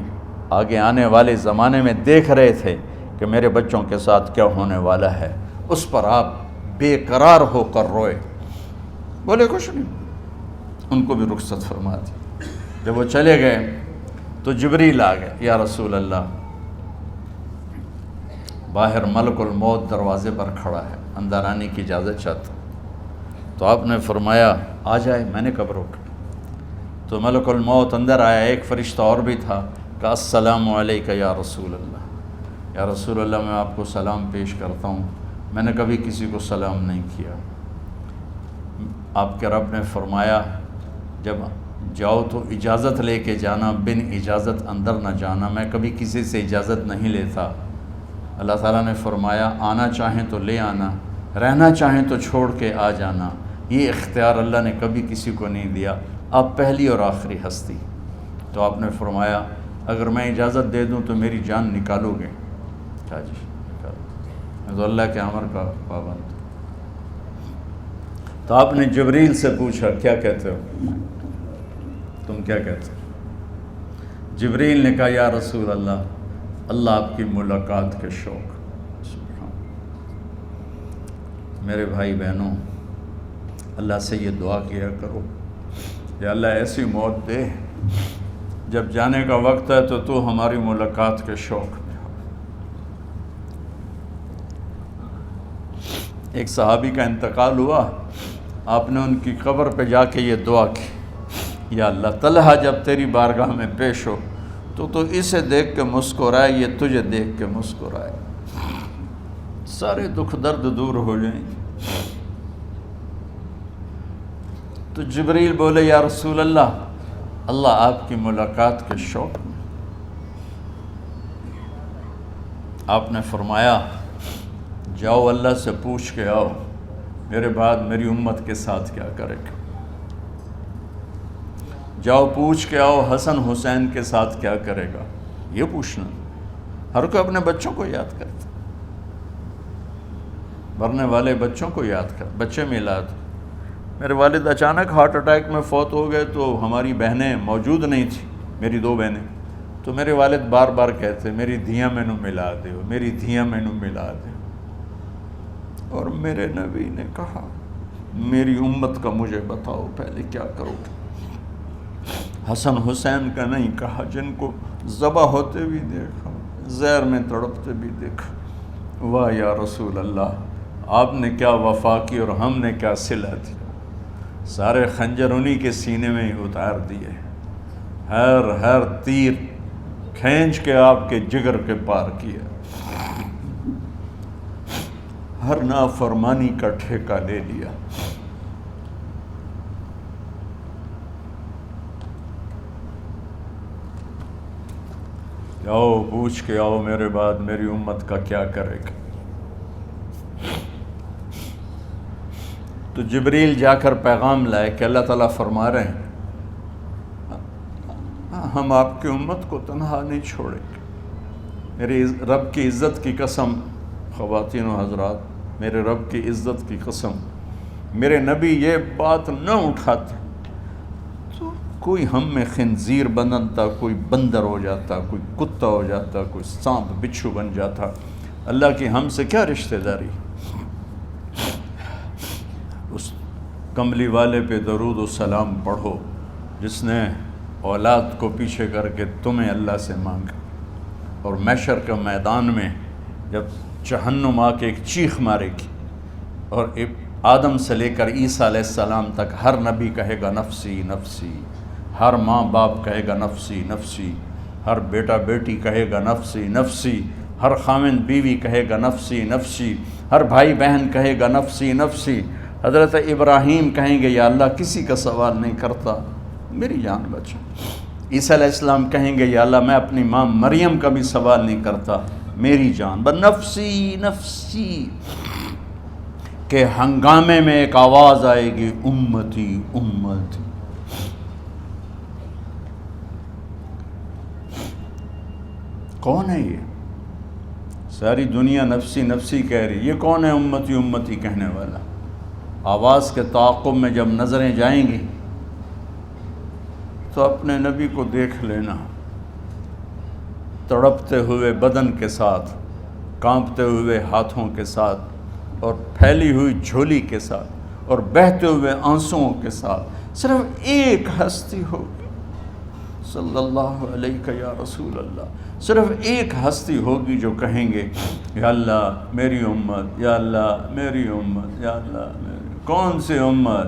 آگے آنے والے زمانے میں دیکھ رہے تھے کہ میرے بچوں کے ساتھ کیا ہونے والا ہے. اس پر آپ بے قرار ہو کر روئے, بولے کچھ نہیں. ان کو بھی رخصت فرما دی. جب وہ چلے گئے تو جبریل آ گئے, یا رسول اللہ, باہر ملک الموت دروازے پر کھڑا ہے, اندر آنے کی اجازت چاہتا. تو آپ نے فرمایا آ جائے. میں نے کب روکا؟ تو ملک الموت اندر آیا. ایک فرشتہ اور بھی تھا, کہا السلام علیکہ یا رسول اللہ. یا رسول اللہ, میں آپ کو سلام پیش کرتا ہوں, میں نے کبھی کسی کو سلام نہیں کیا. آپ کے رب نے فرمایا جب جاؤ تو اجازت لے کے جانا, بن اجازت اندر نہ جانا. میں کبھی کسی سے اجازت نہیں لیتا. اللہ تعالیٰ نے فرمایا آنا چاہیں تو لے آنا, رہنا چاہیں تو چھوڑ کے آ جانا. یہ اختیار اللہ نے کبھی کسی کو نہیں دیا. آپ پہلی اور آخری ہستی. تو آپ نے فرمایا اگر میں اجازت دے دوں تو میری جان نکالو گے؟ کیا جی نکالو, میں تو اللہ کے امر کا پابند. تو آپ نے جبریل سے پوچھا کیا کہتے ہو, تم کیا کہتے ہو؟ جبریل نے کہا یا رسول اللہ, اللہ آپ کی ملاقات کے شوق. میرے بھائی بہنوں, اللہ سے یہ دعا کیا کرو, یا اللہ ایسی موت دے جب جانے کا وقت ہے تو ہماری ملاقات کے شوق میں ہو. ایک صحابی کا انتقال ہوا, آپ نے ان کی قبر پہ جا کے یہ دعا کی, یا اللہ طلحہ جب تیری بارگاہ میں پیش ہو تو اسے دیکھ کے مسکرائے, یہ تجھے دیکھ کے مسکرائے, سارے دکھ درد دور ہو جائیں. تو جبریل بولے یا رسول اللہ, اللہ آپ کی ملاقات کے شوق میں. آپ نے فرمایا جاؤ اللہ سے پوچھ کے آؤ میرے بعد میری امت کے ساتھ کیا کرے گا. جاؤ پوچھ کے آؤ حسن حسین کے ساتھ کیا کرے گا. یہ پوچھنا, ہر کوئی اپنے بچوں کو یاد کرتا, مرنے والے بچوں کو یاد کر. بچے میلاد, میرے والد اچانک ہارٹ اٹیک میں فوت ہو گئے تو ہماری بہنیں موجود نہیں تھیں, میری 2 بہنیں. تو میرے والد بار بار کہتے میری دھیاں مینوں ملا دیو, میری دھیاں مینوں ملا دیو. اور میرے نبی نے کہا میری امت کا مجھے بتاؤ پہلے کیا کرو گے. حسن حسین کا نہیں کہا, جن کو ذبح ہوتے بھی دیکھا, زہر میں تڑپتے بھی دیکھا. واہ یا رسول اللہ, آپ نے کیا وفا کی اور ہم نے کیا صلہ دی. سارے خنجر انہی کے سینے میں ہی اتار دیے, ہر تیر کھینچ کے آپ کے جگر کے پار کیا, ہر نافرمانی کا ٹھیکہ لے لیا. جاؤ پوچھ کے آؤ میرے بعد میری امت کا کیا کرے گا. تو جبریل جا کر پیغام لائے کہ اللہ تعالیٰ فرما رہے ہیں ہم آپ کی امت کو تنہا نہیں چھوڑیں گے. میرے رب کی عزت کی قسم, خواتین و حضرات, میرے رب کی عزت کی قسم, میرے نبی یہ بات نہ اٹھاتے تو کوئی ہم میں خنزیر بنتا, کوئی بندر ہو جاتا, کوئی کتا ہو جاتا, کوئی سانپ بچھو بن جاتا. اللہ کی ہم سے کیا رشتہ داری. اس کملی والے پہ درود و سلام پڑھو جس نے اولاد کو پیچھے کر کے تمہیں اللہ سے مانگ، اور محشر کے میدان میں جب جہنم آ کے ایک چیخ مارے گی اور آدم سے لے کر عیسیٰ علیہ السلام تک ہر نبی کہے گا نفسی نفسی، ہر ماں باپ کہے گا نفسی نفسی، ہر بیٹا بیٹی کہے گا نفسی نفسی، ہر خاوند بیوی کہے گا نفسی نفسی، ہر بھائی بہن کہے گا نفسی نفسی۔ حضرت ابراہیم کہیں گے یا اللہ کسی کا سوال نہیں کرتا، میری جان بچا۔ عیسیٰ علیہ السلام کہیں گے یا اللہ میں اپنی ماں مریم کا بھی سوال نہیں کرتا، میری جان بس نفسی نفسی۔ کہ ہنگامے میں ایک آواز آئے گی امتی امتی۔ کون ہے یہ؟ ساری دنیا نفسی نفسی کہہ رہی، یہ کون ہے امتی امتی کہنے والا؟ آواز کے تعاقب میں جب نظریں جائیں گی تو اپنے نبی کو دیکھ لینا، تڑپتے ہوئے بدن کے ساتھ، کانپتے ہوئے ہاتھوں کے ساتھ، اور پھیلی ہوئی جھولی کے ساتھ، اور بہتے ہوئے آنسوؤں کے ساتھ صرف ایک ہستی ہوگی، صلی اللہ علیہ یا رسول اللہ، صرف ایک ہستی ہوگی جو کہیں گے یا اللہ میری امت، یا اللہ میری امت، یا اللہ میری۔ کون سی امت؟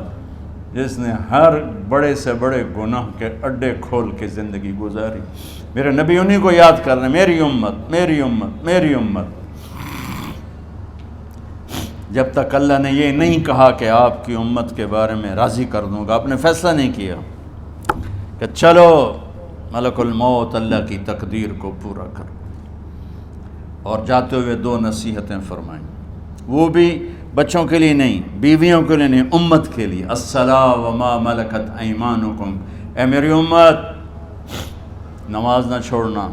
جس نے ہر بڑے سے بڑے گناہ کے اڈے کھول کے زندگی گزاری۔ میرے نبی انہی کو یاد کر رہے ہیں، میری امت میری امت میری امت۔ جب تک اللہ نے یہ نہیں کہا کہ آپ کی امت کے بارے میں راضی کر دوں گا، آپ نے فیصلہ نہیں کیا کہ چلو ملک الموت اللہ کی تقدیر کو پورا کر، اور جاتے ہوئے دو نصیحتیں فرمائیں، وہ بھی بچوں کے لیے نہیں، بیویوں کے لیے نہیں، امت کے لیے۔ الصلاۃ وما ملکت ایمانکم، اے میری امت نماز نہ چھوڑنا،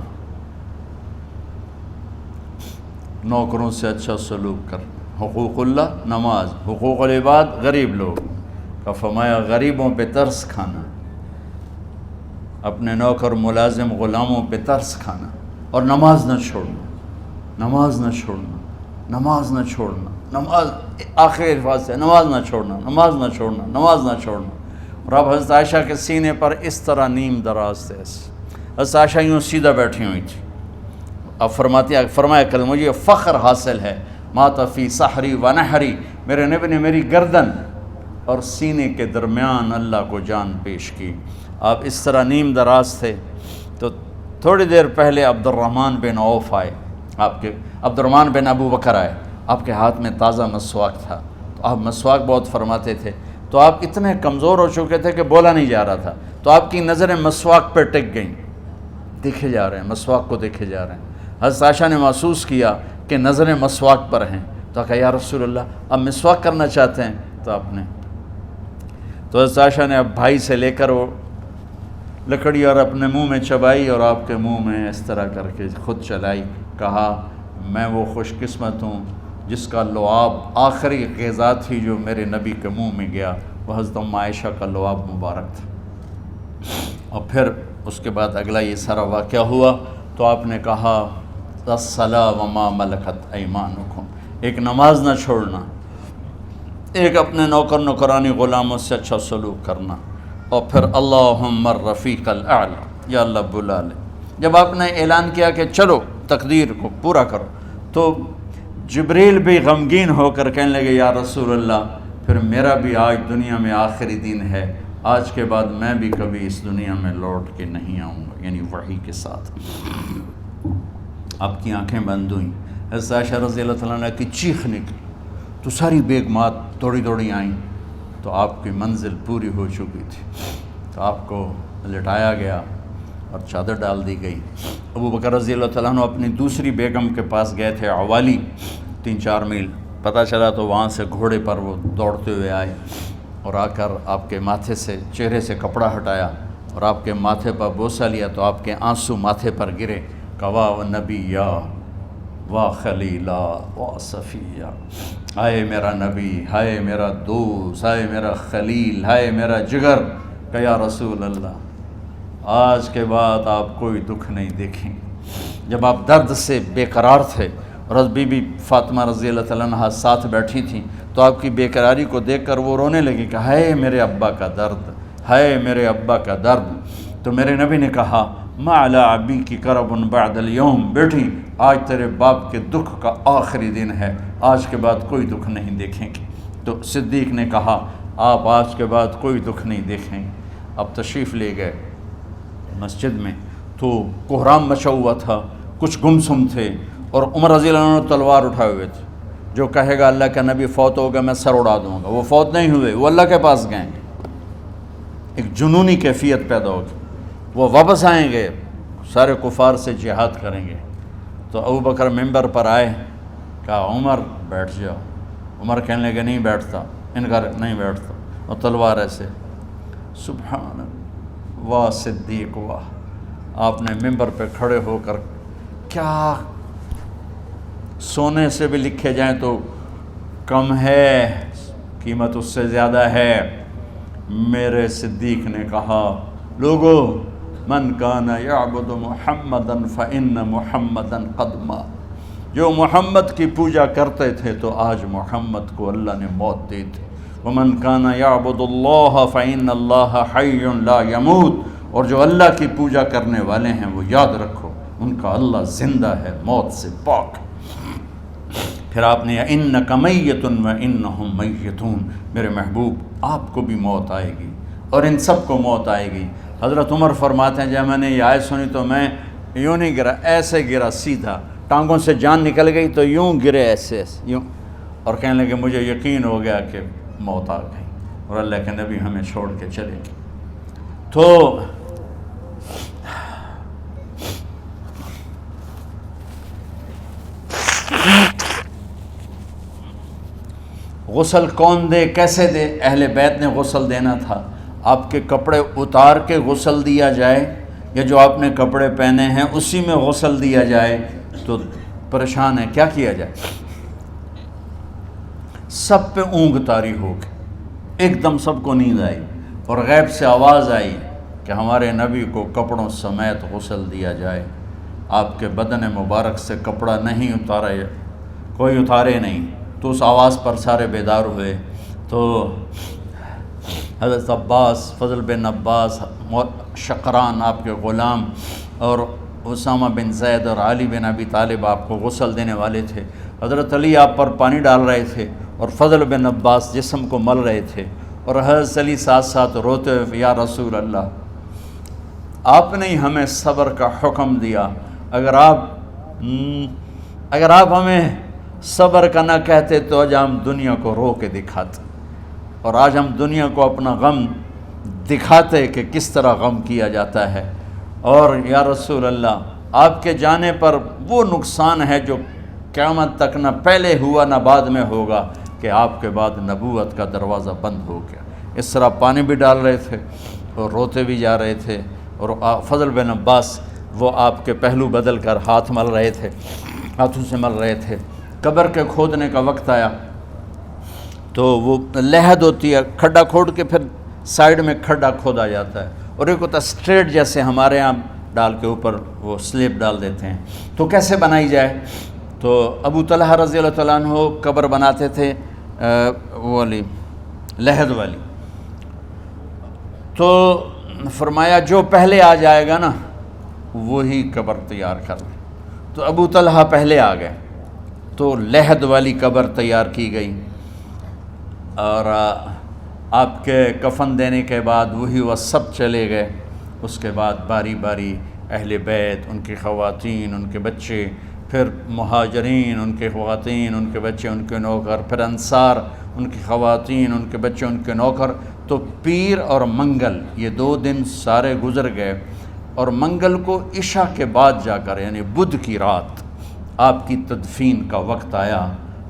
نوکروں سے اچھا سلوک کر، حقوق اللہ نماز، حقوق العباد غریب لوگ کا فرمایا غریبوں پہ ترس کھانا، اپنے نوکر ملازم غلاموں پہ ترس کھانا، اور نماز نہ چھوڑنا، نماز نہ چھوڑنا، نماز نہ چھوڑنا، نماز آخر الفاظ سے نماز نہ چھوڑنا، نماز نہ چھوڑنا، نماز نہ چھوڑنا۔ اور اب حضرت عائشہ کے سینے پر اس طرح نیم دراز تھے، حضرت عائشہ یوں سیدھا بیٹھی ہوئی تھی۔ اب فرمایا کریں مجھے فخر حاصل ہے، مات فی سحری و نحری، میرے نبی نے میری گردن اور سینے کے درمیان اللہ کو جان پیش کی۔ آپ اس طرح نیم دراز تھے تو تھوڑی دیر پہلے عبد الرحمن بن عوف آئے، عبد الرحمن بن ابو بکر آئے، آپ کے ہاتھ میں تازہ مسواک تھا، تو آپ مسواک بہت فرماتے تھے، تو آپ اتنے کمزور ہو چکے تھے کہ بولا نہیں جا رہا تھا، تو آپ کی نظریں مسواک پہ ٹک گئیں، دیکھے جا رہے ہیں، مسواک کو دیکھے جا رہے ہیں۔ حضرت عائشہ نے محسوس کیا کہ نظریں مسواک پر ہیں، تو کہا یا رسول اللہ اب مسواک کرنا چاہتے ہیں، تو حضرت عائشہ نے اب بھائی سے لے کر وہ لکڑی اور اپنے منہ میں چبائی، اور آپ کے منہ میں اس طرح کر کے خود چلائی، کہا میں وہ خوش قسمت ہوں جس کا لعاب آخری غذا تھی جو میرے نبی کے منہ میں گیا، وہ حضرت ام عائشہ کا لعاب مبارک تھا۔ اور پھر اس کے بعد اگلا یہ سارا واقعہ ہوا، تو آپ نے کہا الصلاۃ وما ملکت ایمانکم، ایک نماز نہ چھوڑنا، ایک اپنے نوکر نوکرانی غلاموں سے اچھا سلوک کرنا، اور پھر اللہم الرفیق الاعلی، یا اللہ بلا لے۔ جب آپ نے اعلان کیا کہ چلو تقدیر کو پورا کرو، تو جبریل بھی غمگین ہو کر کہنے لگے یا رسول اللہ پھر میرا بھی آج دنیا میں آخری دن ہے، آج کے بعد میں بھی کبھی اس دنیا میں لوٹ کے نہیں آؤں گا، یعنی وحی کے ساتھ۔ آپ کی آنکھیں بند ہوئیں، حضرت عائشہ رضی اللہ تعالیٰ عنہ کی چیخ نکلی، تو ساری بیگمات دوڑی آئیں، تو آپ کی منزل پوری ہو چکی تھی، تو آپ کو لٹایا گیا اور چادر ڈال دی گئی۔ ابو بکر رضی اللہ تعالیٰ عنہ اپنی دوسری بیگم کے پاس گئے تھے، عوالی، 3-4 میل، پتہ چلا تو وہاں سے گھوڑے پر وہ دوڑتے ہوئے آئے، اور آ کر آپ کے ماتھے سے چہرے سے کپڑا ہٹایا اور آپ کے ماتھے پر بوسہ لیا، تو آپ کے آنسو ماتھے پر گرے، کہ واہ نبیّا واہ خلیلا واہ صفیہ، ہائے میرا نبی، ہائے میرا دوست، ہائے میرا خلیل، ہائے میرا جگر، کہ یا رسول اللہ آج کے بعد آپ کوئی دکھ نہیں دیکھیں۔ جب آپ درد سے بے قرار تھے اور بی بی فاطمہ رضی اللہ تعالیٰ عنہ ساتھ بیٹھی تھیں، تو آپ کی بے قراری کو دیکھ کر وہ رونے لگی کہ ہائے میرے ابا کا درد، ہائے میرے ابا کا درد۔ تو میرے نبی نے کہا ما علی ابی کی کرب بعد الیوم، بیٹی آج تیرے باپ کے دکھ کا آخری دن ہے، آج کے بعد کوئی دکھ نہیں دیکھیں گے۔ تو صدیق نے کہا آپ آج کے بعد کوئی دکھ نہیں دیکھیں گے۔ اب تشریف لے گئے مسجد میں تو کوہرام مچا ہوا تھا، کچھ گمسم تھے، اور عمر رضی اللہ عنہ تلوار اٹھائے ہوئے تھے۔ جو کہے گا اللہ کا نبی فوت ہو گیا میں سر اڑا دوں گا، وہ فوت نہیں ہوئے، وہ اللہ کے پاس گئے۔ ایک جنونی کیفیت پیدا ہوگی، وہ واپس آئیں گے، سارے کفار سے جہاد کریں گے۔ تو ابو بکر ممبر پر آئے، کہا عمر بیٹھ جاؤ۔ عمر کہنے لگے نہیں بیٹھتا، انکار نہیں بیٹھتا، اور تلوار ایسے۔ سبحان اللہ، واہ صدیق واہ! آپ نے ممبر پہ کھڑے ہو کر کیا، سونے سے بھی لکھے جائیں تو کم ہے، قیمت اس سے زیادہ ہے۔ میرے صدیق نے کہا لوگو من کان یعبد محمدا فإن محمدا قد مات، جو محمد کی پوجا کرتے تھے تو آج محمد کو اللہ نے موت دی تھی۔ ومن کان یعبد اللہ فإن اللہ حی لا یموت، اور جو اللہ کی پوجا کرنے والے ہیں وہ یاد رکھو ان کا اللہ زندہ ہے، موت سے پاک۔ پھر آپ نے اِنَّکَ مَیَّتٌ وَإِنَّهُمْ مَیَّتُونَ، میرے محبوب آپ کو بھی موت آئے گی اور ان سب کو موت آئے گی۔ حضرت عمر فرماتے ہیں جب میں نے یہ آیت سنی تو میں یوں نہیں گرا، ایسے گرا سیدھا، ٹانگوں سے جان نکل گئی تو یوں گرے ایسے یوں، اور کہنے لگے مجھے یقین ہو گیا کہ موت آ گئی اور اللہ کے نبی ہمیں چھوڑ کے چلے گئے۔ تو غسل کون دے، کیسے دے؟ اہل بیت نے غسل دینا تھا۔ آپ کے کپڑے اتار کے غسل دیا جائے یا جو آپ نے کپڑے پہنے ہیں اسی میں غسل دیا جائے تو پریشان ہے، کیا کیا جائے؟ سب پہ اونگ طاری ہو گئی، ایک دم سب کو نیند آئی اور غیب سے آواز آئی کہ ہمارے نبی کو کپڑوں سمیت غسل دیا جائے۔ آپ کے بدن مبارک سے کپڑا نہیں اتارا، کوئی اتارے نہیں۔ تو اس آواز پر سارے بیدار ہوئے۔ تو حضرت عباس، فضل بن عباس، شقران آپ کے غلام، اور اسامہ بن زید اور علی بن ابی طالب آپ کو غسل دینے والے تھے۔ حضرت علی آپ پر پانی ڈال رہے تھے اور فضل بن عباس جسم کو مل رہے تھے، اور حضرت علی ساتھ ساتھ روتے ہوئے یا رسول اللہ آپ نے ہی ہمیں صبر کا حکم دیا، اگر آپ ہمیں صبر کا نہ کہتے تو آج ہم دنیا کو رو کے دکھاتے، اور آج ہم دنیا کو اپنا غم دکھاتے کہ کس طرح غم کیا جاتا ہے۔ اور یا رسول اللہ آپ کے جانے پر وہ نقصان ہے جو قیامت تک نہ پہلے ہوا نہ بعد میں ہوگا، کہ آپ کے بعد نبوت کا دروازہ بند ہو گیا۔ اس طرح پانی بھی ڈال رہے تھے اور روتے بھی جا رہے تھے، اور فضل بن عباس وہ آپ کے پہلو بدل کر ہاتھ مل رہے تھے، ہاتھوں سے مل رہے تھے۔ قبر کے کھودنے کا وقت آیا تو وہ لحد ہوتی ہے، کھڈا کھود کے پھر سائیڈ میں کھڈا کھودا جاتا ہے، اور ایک ہوتا اسٹریٹ جیسے ہمارے ہاں ڈال کے اوپر وہ سلیب ڈال دیتے ہیں۔ تو کیسے بنائی جائے؟ تو ابو طلحہ رضی اللہ تعالیٰ عنہ قبر بناتے تھے وہ والی لحد والی، تو فرمایا جو پہلے آ جائے گا نا وہی قبر تیار کر لے۔ تو ابو طلحہ پہلے آ گئے تو لحد والی قبر تیار کی گئی، اور آپ کے کفن دینے کے بعد وہی وہ سب چلے گئے۔ اس کے بعد باری باری اہل بیت، ان کی خواتین، ان کے بچے، پھر مہاجرین، ان کے خواتین، ان کے بچے، ان کے نوکر، پھر انصار، ان کی خواتین، ان کے بچے، ان کے نوکر۔ تو پیر اور منگل یہ 2 دن سارے گزر گئے، اور منگل کو عشاء کے بعد جا کر یعنی بدھ کی رات آپ کی تدفین کا وقت آیا۔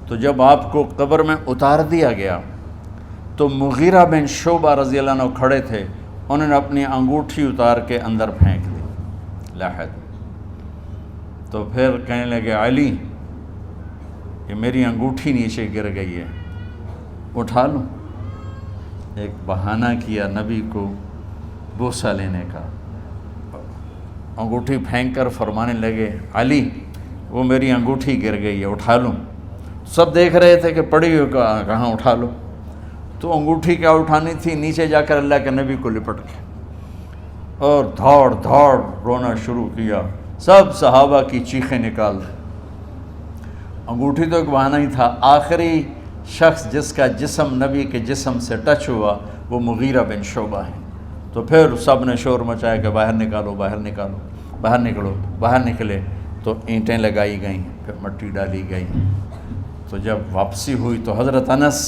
تو جب آپ کو قبر میں اتار دیا گیا تو مغیرہ بن شعبہ رضی اللہ عنہ کھڑے تھے، انہوں نے اپنی انگوٹھی اتار کے اندر پھینک دی لحد۔ تو پھر کہنے لگے علی کہ میری انگوٹھی نیچے گر گئی ہے، اٹھا لوں؟ ایک بہانہ کیا نبی کو بوسہ لینے کا، انگوٹھی پھینک کر فرمانے لگے علی وہ میری انگوٹھی گر گئی ہے، اٹھا لوں؟ سب دیکھ رہے تھے کہ پڑی ہوئی کہاں اٹھا لو۔ تو انگوٹھی کیا اٹھانی تھی، نیچے جا کر اللہ کے نبی کو لپٹ کے، اور دھاڑ دھاڑ رونا شروع کیا، سب صحابہ کی چیخیں نکال دی۔ انگوٹھی تو ایک بہانہ ہی تھا، آخری شخص جس کا جسم نبی کے جسم سے ٹچ ہوا وہ مغیرہ بن شعبہ ہیں۔ تو پھر سب نے شور مچایا کہ باہر نکالو، باہر نکالو، باہر نکلو۔ باہر نکلے تو اینٹیں لگائی گئیں، پھر مٹی ڈالی گئی۔ تو جب واپسی ہوئی تو حضرت انس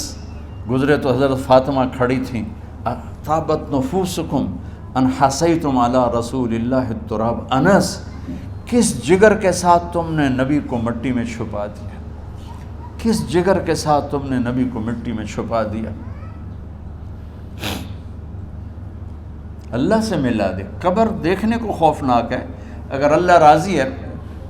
گزرے تو حضرت فاطمہ کھڑی تھیں، طابت نفوسکم ان حسیتم علی رسول اللہ التراب۔ انس، کس جگر کے ساتھ تم نے نبی کو مٹی میں چھپا دیا، کس جگر کے ساتھ تم نے نبی کو مٹی میں چھپا دیا۔ اللہ سے ملا دے۔ قبر دیکھنے کو خوفناک ہے، اگر اللہ راضی ہے،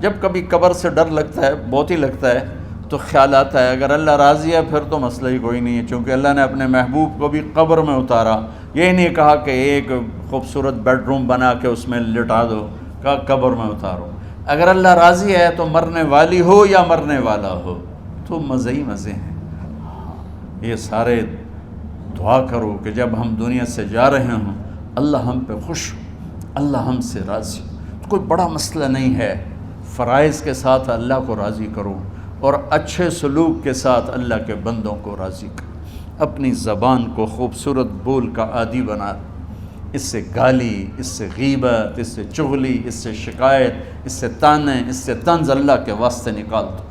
جب کبھی قبر سے ڈر لگتا ہے، بہت ہی لگتا ہے، تو خیال آتا ہے اگر اللہ راضی ہے پھر تو مسئلہ ہی کوئی نہیں ہے، چونکہ اللہ نے اپنے محبوب کو بھی قبر میں اتارا۔ یہ نہیں کہا کہ ایک خوبصورت بیڈ روم بنا کے اس میں لٹا دو، کہا قبر میں اتارو۔ اگر اللہ راضی ہے تو مرنے والی ہو یا مرنے والا ہو تو مزے ہی مزے ہیں۔ یہ سارے دعا کرو کہ جب ہم دنیا سے جا رہے ہوں اللہ ہم پہ خوش ہو، اللہ ہم سے راضی ہو۔ کوئی بڑا مسئلہ نہیں ہے، فرائض کے ساتھ اللہ کو راضی کرو اور اچھے سلوک کے ساتھ اللہ کے بندوں کو راضی کرو۔ اپنی زبان کو خوبصورت بول کا عادی بنا، اس سے گالی، اس سے غیبت، اس سے چغلی، اس سے شکایت، اس سے تانے، اس سے طنز اللہ کے واسطے نکال دو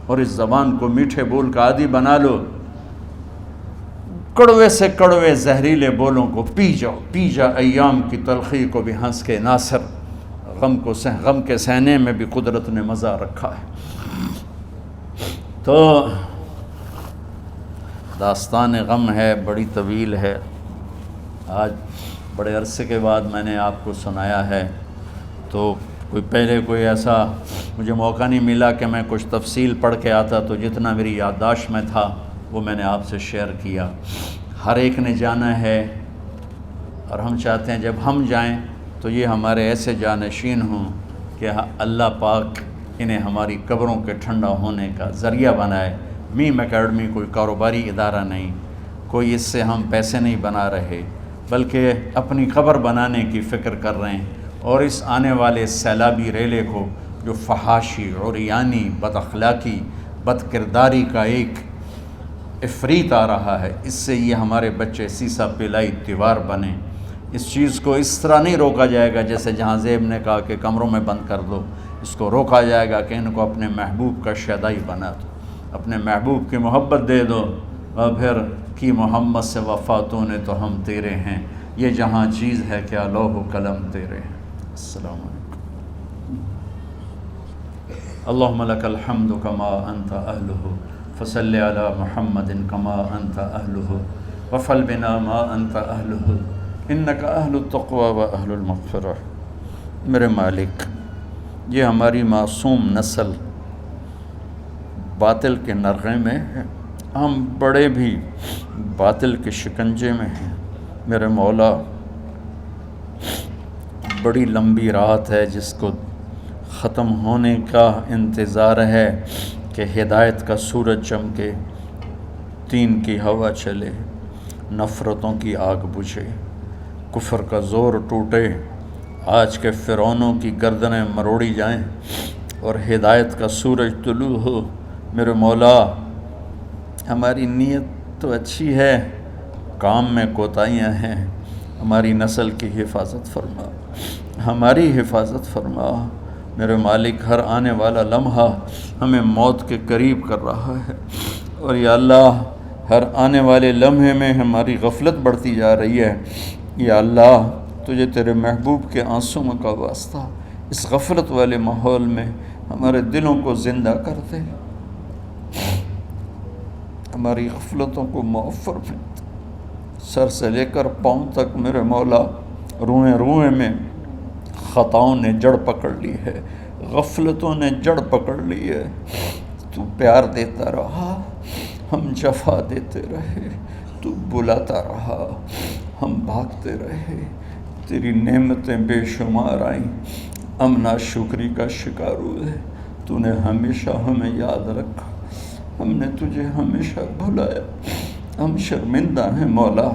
اور اس زبان کو میٹھے بول کا عادی بنا لو۔ کڑوے سے کڑوے زہریلے بولوں کو پی جاؤ، پی جا ایام کی تلخی کو بھی ہنس کے ناصر، غم کے سہنے میں بھی قدرت نے مزہ رکھا ہے۔ تو داستان غم ہے، بڑی طویل ہے، آج بڑے عرصے کے بعد میں نے آپ کو سنایا ہے، تو کوئی ایسا مجھے موقع نہیں ملا کہ میں کچھ تفصیل پڑھ کے آتا، تو جتنا میری یادداشت میں تھا وہ میں نے آپ سے شیئر کیا۔ ہر ایک نے جانا ہے اور ہم چاہتے ہیں جب ہم جائیں تو یہ ہمارے ایسے جانشین ہوں کہ اللہ پاک انہیں ہماری قبروں کے ٹھنڈا ہونے کا ذریعہ بنائے۔ میم اکیڈمی کوئی کاروباری ادارہ نہیں، کوئی اس سے ہم پیسے نہیں بنا رہے، بلکہ اپنی قبر بنانے کی فکر کر رہے ہیں، اور اس آنے والے سیلابی ریلے کو جو فحاشی، عریانی، بد اخلاقی، بد کرداری کا ایک افریت آ رہا ہے، اس سے یہ ہمارے بچے سیسا پلائی دیوار بنیں۔ اس چیز کو اس طرح نہیں روکا جائے گا جیسے جہاں زیب نے کہا کہ کمروں میں بند کر دو، اس کو روکا جائے گا کہ ان کو اپنے محبوب کا شیدائی بنا دو، اپنے محبوب کی محبت دے دو، اور پھر کی محمد سے وفاتوں نے تو ہم تیرے ہیں، یہ جہاں چیز ہے کیا لوح و قلم تیرے ہیں۔ السلام علیکم۔ اللہم لک الحمد کما انت اہلہ فصل علی محمد کما انت اہلہ وفل بنا ما انت اہلہ انک اہل التقوی و اہل المغفرہ۔ میرے مالک، یہ ہماری معصوم نسل باطل کے نرغے میں ہے، ہم بڑے بھی باطل کے شکنجے میں ہیں۔ میرے مولا، بڑی لمبی رات ہے جس کو ختم ہونے کا انتظار ہے کہ ہدایت کا سورج چمکے، دین کی ہوا چلے، نفرتوں کی آگ بجھے، کفر کا زور ٹوٹے، آج کے فرعونوں کی گردنیں مروڑی جائیں اور ہدایت کا سورج طلوع ہو۔ میرے مولا، ہماری نیت تو اچھی ہے، کام میں کوتاہیاں ہیں، ہماری نسل کی حفاظت فرما، ہماری حفاظت فرما۔ میرے مالک، ہر آنے والا لمحہ ہمیں موت کے قریب کر رہا ہے، اور یا اللہ ہر آنے والے لمحے میں ہماری غفلت بڑھتی جا رہی ہے۔ یا اللہ، تجھے تیرے محبوب کے آنسوں کا واسطہ اس غفلت والے ماحول میں ہمارے دلوں کو زندہ کر دے، ہماری غفلتوں کو معاف فرما۔ سر سے لے کر پاؤں تک میرے مولا، روئیں روئیں میں خطاؤں نے جڑ پکڑ لی ہے، غفلتوں نے جڑ پکڑ لی ہے۔ تو پیار دیتا رہا، ہم جفا دیتے رہے، تو بلاتا رہا، ہم بھاگتے رہے، تیری نعمتیں بے شمار آئیں، ہم ناشکری کا شکار ہوئے، تو نے ہمیشہ ہمیں یاد رکھا، ہم نے تجھے ہمیشہ بھلایا، ہم شرمندہ ہیں مولا،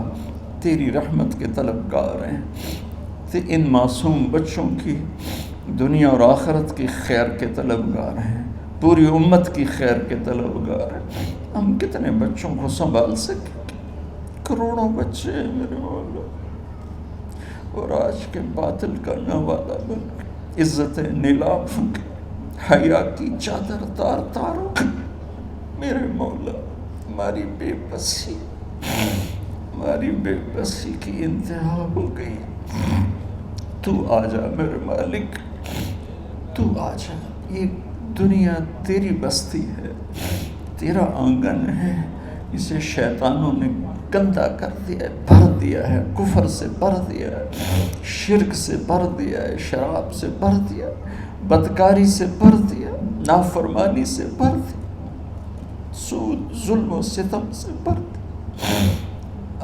تیری رحمت کے طلبگار ہیں، تو ان معصوم بچوں کی دنیا اور آخرت کی خیر کے طلبگار ہیں، پوری امت کی خیر کے طلبگار ہیں۔ ہم کتنے بچوں کو سنبھال سکیں؟ کروڑوں بچے ہیں میرے مولا، اور آج کے باطل کا نوالا بن کے عزتیں نیلام ہو کے حیا کی چادر تار تار ہو کے میرے مولا ہماری بے بسی کی انتہا ہو گئی۔ تو آ جا میرے مالک، تو آ جا۔ یہ دنیا تیری بستی ہے، تیرا آنگن ہے، اسے شیطانوں نے گندا کر دیا ہے، بھر دیا ہے، کفر سے بھر دیا ہے، شرک سے بھر دیا ہے، شراب سے بھر دیا ہے، بدکاری سے بھر دیا، نافرمانی سے بھر دیا، سود ظلم و ستم سے بھر دیا۔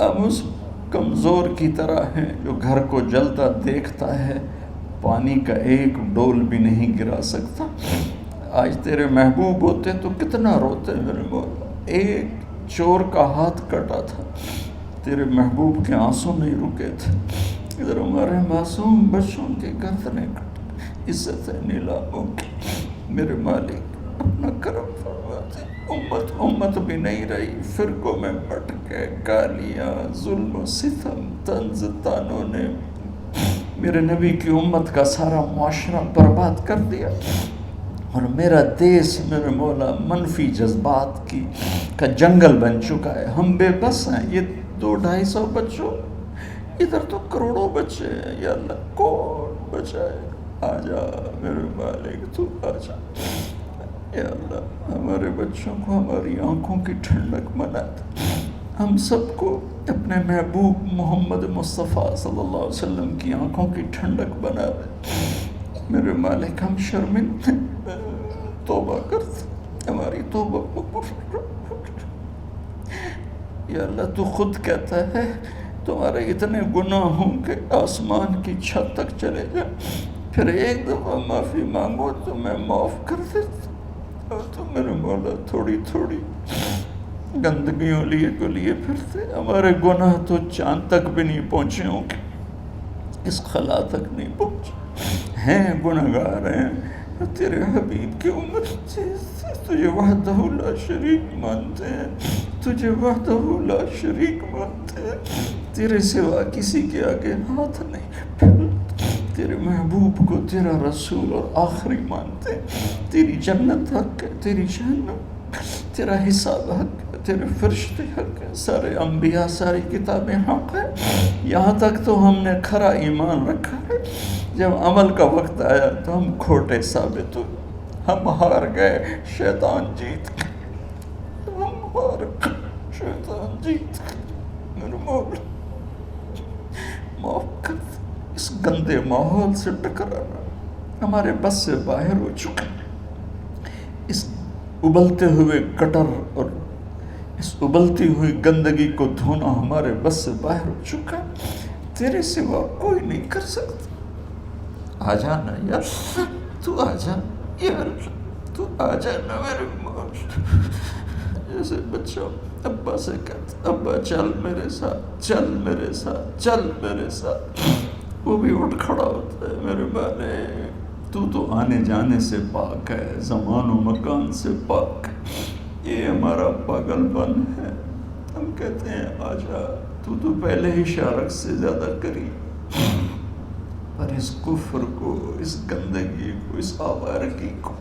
ہم اس کمزور کی طرح ہیں جو گھر کو جلتا دیکھتا ہے، پانی کا ایک ڈول بھی نہیں گرا سکتا۔ آج تیرے محبوب ہوتے تو کتنا روتے میرے مولا۔ ایک چور کا ہاتھ کٹا تھا، تیرے محبوب کے آنسوں نہیں رکے تھے۔ ادھر ہمارے معصوم بچوں کے گردنیں کٹ، عزتیں نیلاموں کی۔ میرے مالک اپنا کرم فرماتے، امت بھی نہیں رہی، فرقوں میں بٹ کے گالیاں، ظلم و ستم، طنز تانوں نے میرے نبی کی امت کا سارا معاشرہ برباد کر دیا، اور میرا دیس میرے مولا منفی جذبات کا جنگل بن چکا ہے۔ ہم بے بس ہیں۔ یہ 200-250 بچوں، ادھر تو کروڑوں بچے ہیں، یا اللہ کون بچائے؟ آ جا میرے مالک، تو آ جا یا اللہ۔ ہمارے بچوں کو ہماری آنکھوں کی ٹھنڈک بنا دے، ہم سب کو اپنے محبوب محمد مصطفیٰ صلی اللہ علیہ وسلم کی آنکھوں کی ٹھنڈک بنا دے میرے مالک۔ ہم شرمندہ توبہ کرتے، ہماری توبہ قبول۔ یا اللہ تو خود کہتا ہے تمہارے اتنے گناہ ہوں کہ آسمان کی چھت تک چلے جائیں، پھر ایک دفعہ معافی مانگو تو میں معاف کر دیتا۔ اور تو میرے مولا تھوڑی تھوڑی گندگیوں لیے پھرتے، ہمارے گناہ تو چاند تک بھی نہیں پہنچے ہوں گے، اس خلا تک نہیں پہنچے ہیں، گناہگار ہیں۔ تیرے حبیب کی امت تجھے وحدہ لا شریک مانتے ہیں، تجھے وحدہ لا شریک مانتے ہیں، تیرے سوا کسی کے آگے ہاتھ نہیں پھیلتے، تیرے محبوب کو تیرا رسول اور آخری مانتے ہیں۔ تیری جنت حق ہے، تیری جہنم، تیرا حساب حق ہے، تیرے فرشتے حق ہے، سارے انبیاء ساری کتابیں حق ہے۔ یہاں تک تو ہم نے کھرا ایمان رکھا ہے، جب عمل کا وقت آیا تو ہم کھوٹے ثابت ہوئے، ہم ہار گئے، شیطان جیت گئے، ہم ہار گئے، شیطان جیت گئے۔ میرے مولا معاف کر دے، اس گندے ماحول سے ٹکرانا ہمارے بس سے باہر ہو چکا، اس ابلتے ہوئے گٹر اور اس ابلتی ہوئی گندگی کو دھونا ہمارے بس سے باہر ہو چکا، تیرے سوا کوئی نہیں کر سکتا۔ آ جانا یا تو آ جا، یا تو آ جانا میرے مولا۔ جیسے بچہ ابا سے کہتا ابا چل میرے ساتھ، چل میرے ساتھ، چل میرے ساتھ، وہ بھی اٹھ کھڑا ہوتا ہے۔ میرے بانے تو آنے جانے سے پاک ہے، زمان و مکان سے پاک ہے، یہ ہمارا پاگل پن ہے۔ ہم کہتے ہیں آ جا، تو پہلے ہی شارک سے زیادہ قریب، پر اس کفر کو، اس گندگی کو، اس آوارگی کو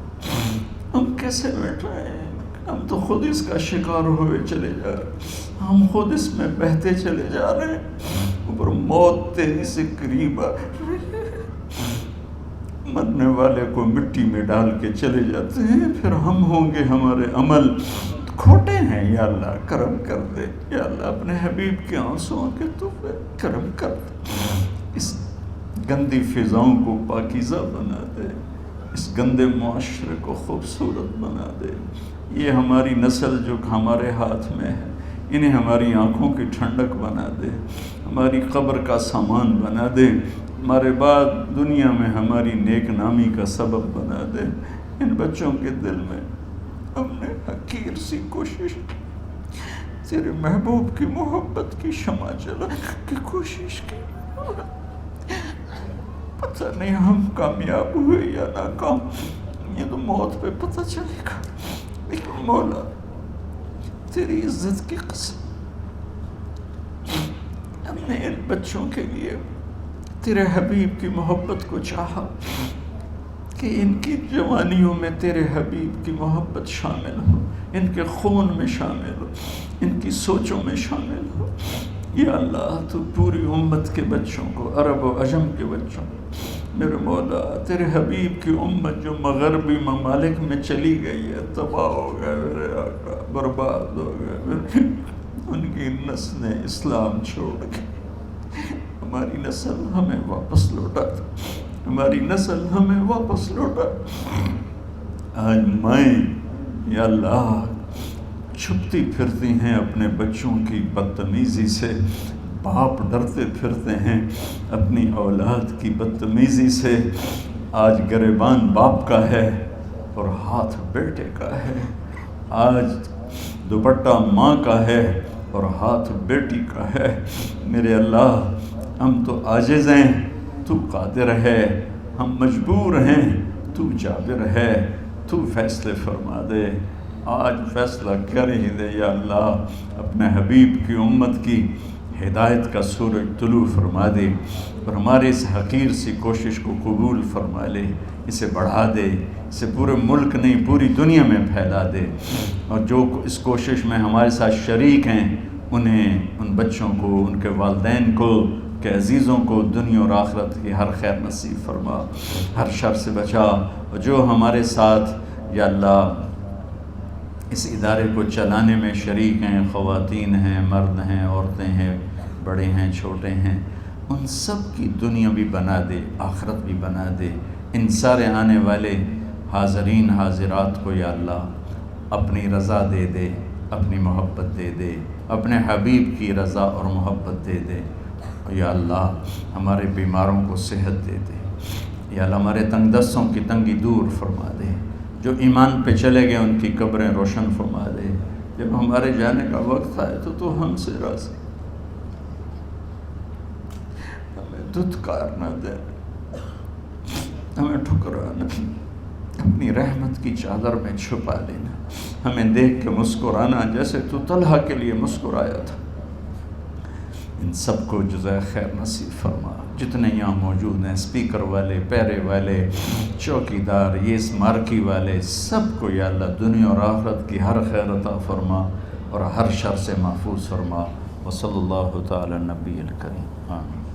ہم کیسے بیٹھ رہے ہیں؟ ہم تو خود اس کا شکار ہوئے چلے جا رہے ہیں، ہم خود اس میں بہتے چلے جا رہے ہیں، اوپر موت تیری سے قریب آ رہی ہے۔ مرنے والے کو مٹی میں ڈال کے چلے جاتے ہیں، پھر ہم ہوں گے ہمارے عمل کھوٹے ہیں۔ یا اللہ کرم کر دے، یا اللہ اپنے حبیب کے آنسوں کے تو کرم کر دے، اس گندی فضاؤں کو پاکیزہ بنا دے، اس گندے معاشرے کو خوبصورت بنا دے۔ یہ ہماری نسل جو ہمارے ہاتھ میں ہے، انہیں ہماری آنکھوں کی ٹھنڈک بنا دے، ہماری قبر کا سامان بنا دے، ہمارے بعد دنیا میں ہماری نیک نامی کا سبب بنا دے۔ ان بچوں کے دل میں ہم نے حقیر سی کوشش کی، تیرے محبوب کی محبت کی شمع جلا کی کوشش کی، پتہ نہیں ہم کامیاب ہوئے یا ناکام، یہ تو موت پہ پتہ چلے گا، لیکن مولا تیری عزت کی قسم ہم نے ان بچوں کے لیے تیرے حبیب کی محبت کو چاہا کہ ان کی جوانیوں میں تیرے حبیب کی محبت شامل ہو، ان کے خون میں شامل ہو، ان کی سوچوں میں شامل ہو۔ یا اللہ تو پوری امت کے بچوں کو، عرب و عجم کے بچوں کو، میرے مولا تیرے حبیب کی امت جو مغربی ممالک میں چلی گئی ہے، تباہ ہو گئے میرے آقا، برباد ہو گئے، ان کی نسلیں اسلام چھوڑ کے، ہماری نسل ہمیں واپس لوٹا دو، ہماری نسل ہمیں واپس لوٹا۔ آج میں یا اللہ چھپتی پھرتی ہیں اپنے بچوں کی بدتمیزی سے، باپ ڈرتے پھرتے ہیں اپنی اولاد کی بدتمیزی سے۔ آج گریبان باپ کا ہے اور ہاتھ بیٹے کا ہے، آج دوپٹہ ماں کا ہے اور ہاتھ بیٹی کا ہے۔ میرے اللہ ہم تو عاجز ہیں، تو قادر ہے، ہم مجبور ہیں، تو جابر ہے، تو فیصلے فرما دے۔ آج فیصلہ کر ہی دے یا اللہ، اپنے حبیب کی امت کی ہدایت کا سورج طلوع فرما دے اور ہماری اس حقیر سی کوشش کو قبول فرما لے، اسے بڑھا دے، اسے پورے ملک نہیں پوری دنیا میں پھیلا دے، اور جو اس کوشش میں ہمارے ساتھ شریک ہیں انہیں، ان بچوں کو، ان کے والدین کو، کہ عزیزوں کو دنیا اور آخرت کی ہر خیر نصیب فرما، ہر شر سے بچا۔ اور جو ہمارے ساتھ یا اللہ اس ادارے کو چلانے میں شریک ہیں، خواتین ہیں، مرد ہیں، عورتیں ہیں، بڑے ہیں، چھوٹے ہیں، ان سب کی دنیا بھی بنا دے، آخرت بھی بنا دے۔ ان سارے آنے والے حاضرین حاضرات کو یا اللہ اپنی رضا دے دے، اپنی محبت دے دے، اپنے حبیب کی رضا اور محبت دے دے۔ یا اللہ ہمارے بیماروں کو صحت دے دے، یا اللہ ہمارے تنگ دستوں کی تنگی دور فرما دے، جو ایمان پہ چلے گئے ان کی قبریں روشن فرما دے۔ جب ہمارے جانے کا وقت آئے تو ہم سے راضی، ہمیں دھتکار نہ دے، ہمیں ٹھکرانا، اپنی رحمت کی چادر میں چھپا لینا، ہمیں دیکھ کے مسکرانا جیسے تو طلحہ کے لیے مسکرایا تھا۔ ان سب کو جزائے خیر نصیب فرما۔ جتنے یہاں موجود ہیں، اسپیکر والے، پیرے والے، چوکیدار، یہ اس مارکی والے، سب کو یا اللہ دنیا اور آخرت کی ہر خیر عطا فرما اور ہر شر سے محفوظ فرما۔ وصلی اللہ تعالی نبی الکریم، آمین۔